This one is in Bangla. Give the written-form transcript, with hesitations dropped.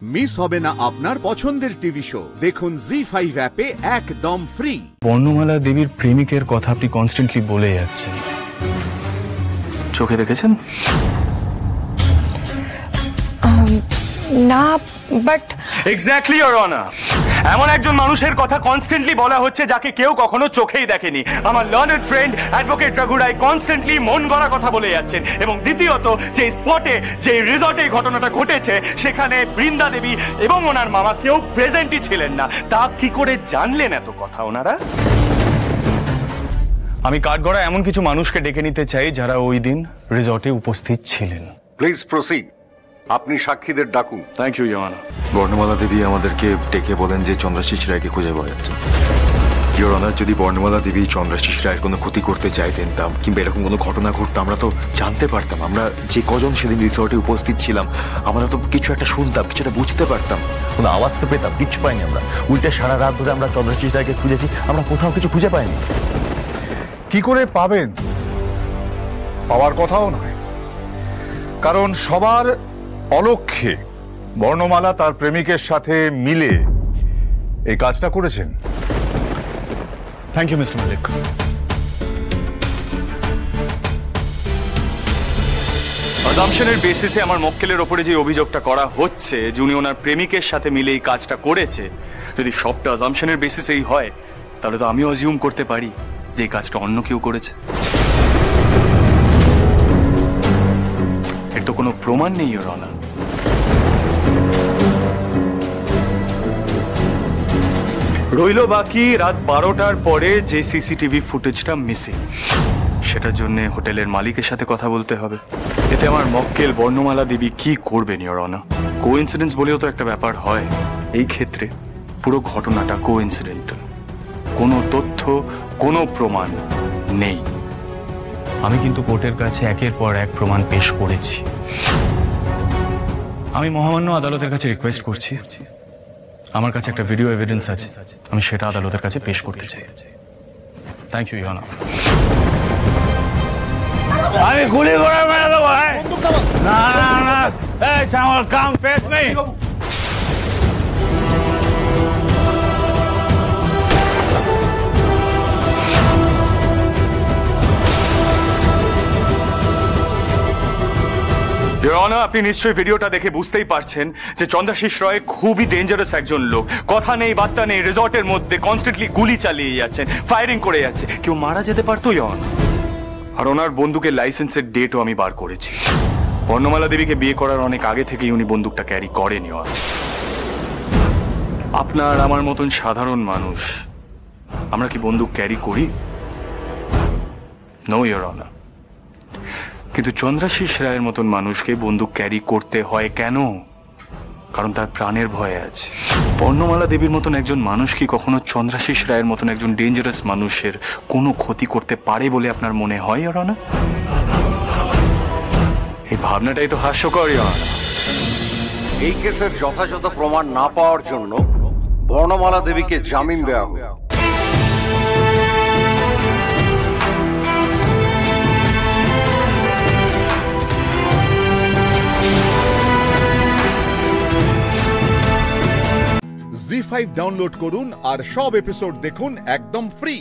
মিস হবে না আপনার পছন্দের টিভি শো দেখুন জি5 অ্যাপে একদম ফ্রি। বর্ণমালা দেবীর প্রেমিকের কথা আপনি কনস্ট্যান্টলি বলে যাচ্ছেন, চোখে দেখেছেন? না, বাট এক্স্যাক্টলি ইওর অনার, এমন একজন মানুষের কথা কনস্ট্যান্টলি বলা হচ্ছে যাকে কেউ কখনো চোখেই দেখেনি। আমার লার্নেড ফ্রেন্ড অ্যাডভোকেট রাঘুরাই কনস্ট্যান্টলি মন গড়া কথা বলে যাচ্ছেন। এবং দ্বিতীয়ত, যে স্পটে যে রিসর্টে ঘটনাটা ঘটেছে সেখানে বৃন্দা দেবী এবং ওনার মামা কেউ প্রেজেন্টই ছিলেন না। তা কি করে জানলেন এত কথা ওনারা? আমি কাঠগড়া এমন কিছু মানুষকে ডেকে নিতে চাই যারা ওই দিন রিসর্টে উপস্থিত ছিলেন। প্লিজ প্রসিড, আপনি সাক্ষীদের ডাকুন। Thank you your honour. Barnamala Debi আমাদেরকে ডেকে বলেন যে চন্দ্রাশিস রায়কে খুঁজে পাওয়া যাচ্ছে। ইওর অনার, যদি বর্ণমালা দেবী চন্দ্রাশিস রায়ের কোনো ক্ষতি করতে চাইতেন কিংবা এরকম কোনো ঘটনা ঘটতো আমরা তো জানতে পারতাম। আমরা যে কজন সেদিন রিসর্টে উপস্থিত ছিলাম আমরা তো কিছু একটা শুনতাম, কিছু একটা বুঝতে পারতাম। কোনো আওয়াজ তো পেতাম, কিচ্ছু পাইনি আমরা। উল্টে সারা রাত ধরে আমরা চন্দ্রাশিস রায়কে খুঁজেছি, আমরা কোথাও কিছু খুঁজে পাইনি। কি করে পাবেন? পাওয়ার কথাও নয়, কারণ সবার অলক্ষ্যে বর্ণমালা তার প্রেমিকের সাথে মিলে এই কাজটা করেছেন। থ্যাংক ইউ মিস্টার মালিক। অ্যাজাম্পশনের বেসিসে আমার মক্কেলের ওপরে যে অভিযোগটা করা হচ্ছে যে উনি ওনার প্রেমিকের সাথে মিলে এই কাজটা করেছে, যদি সবটা অ্যাজাম্পশনের বেসিসেই হয় তাহলে তো আমিও অ্যাজিউম করতে পারি যে এই কাজটা অন্য কেউ করেছে। এর তো কোনো প্রমাণ নেই ইওর অনার। রইল বাকি রাত 12টার পরে যে সিসিটিভি ফুটেজটা মিসিং, সেটার জন্য হোটেলের মালিকের সাথে কথা বলতে হবে। এতে আমার মক্কেল বর্ণমালা দেবী কি করবেন ইওর অনার? কোইন্সিডেন্স বলেও তো একটা ব্যাপার হয়। এই ক্ষেত্রে পুরো ঘটনাটা কোইন্সিডেন্টাল, কোনো তথ্য কোনো প্রমাণ নেই। আমি কিন্তু কোর্টের কাছে একের পর এক প্রমাণ পেশ করেছি। আমি মহামান্য আদালতের কাছে রিকোয়েস্ট করছি, আমার কাছে একটা ভিডিও এভিডেন্স আছে, আমি সেটা আদালতের কাছে পেশ করতে চাই। Thank you your honour. আমি গুলি করে মেরে দেবো। না না না, এই চামল come face me. Your honour, আপনি নিশ্চয়ই ভিডিওটা দেখে বুঝতেই পারছেন যে চন্দ্রাশিস রয় খুবই ডেঞ্জারাস একজন লোক। কথা নেই বার্তা নেই, রিসর্টের মধ্যে কনস্ট্যান্টলি গুলি চালিয়ে যাচ্ছেন, ফায়ারিং করে যাচ্ছে। কেউ মারা যেতে পারতো ইওর অনার। আর ওনার বন্দুকের লাইসেন্সের ডেটও আমি বার করেছি। বর্ণমালা দেবীকে বিয়ে করার অনেক আগে থেকেই উনি বন্দুকটা ক্যারি করেন ইওর অনার। আপনার আমার মতন সাধারণ মানুষ আমরা কি বন্দুক ক্যারি করি? No your honour. কিন্তু চন্দ্রাশিস রায়ের মতন মানুষকে বন্দুক ক্যারি করতে হয় কেন? কারণ তার প্রাণের ভয় আছে। বর্ণমালা দেবীর মতন একজন মানুষ কি কখনো চন্দ্রাশিস রায়ের মতন একজন ডেঞ্জারাস মানুষের কোনো ক্ষতি করতে পারে বলে আপনার মনে হয় ইওর অনার? এই ভাবনাটাই তো হাস্যকর ইওর অনার। এই কেসের যথাযথ প্রমাণ না পাওয়ার জন্য বর্ণমালা দেবীকে জামিন দেওয়া হবে। জি5 ডাউনলোড করুন আর সব এপিসোড দেখুন একদম ফ্রি।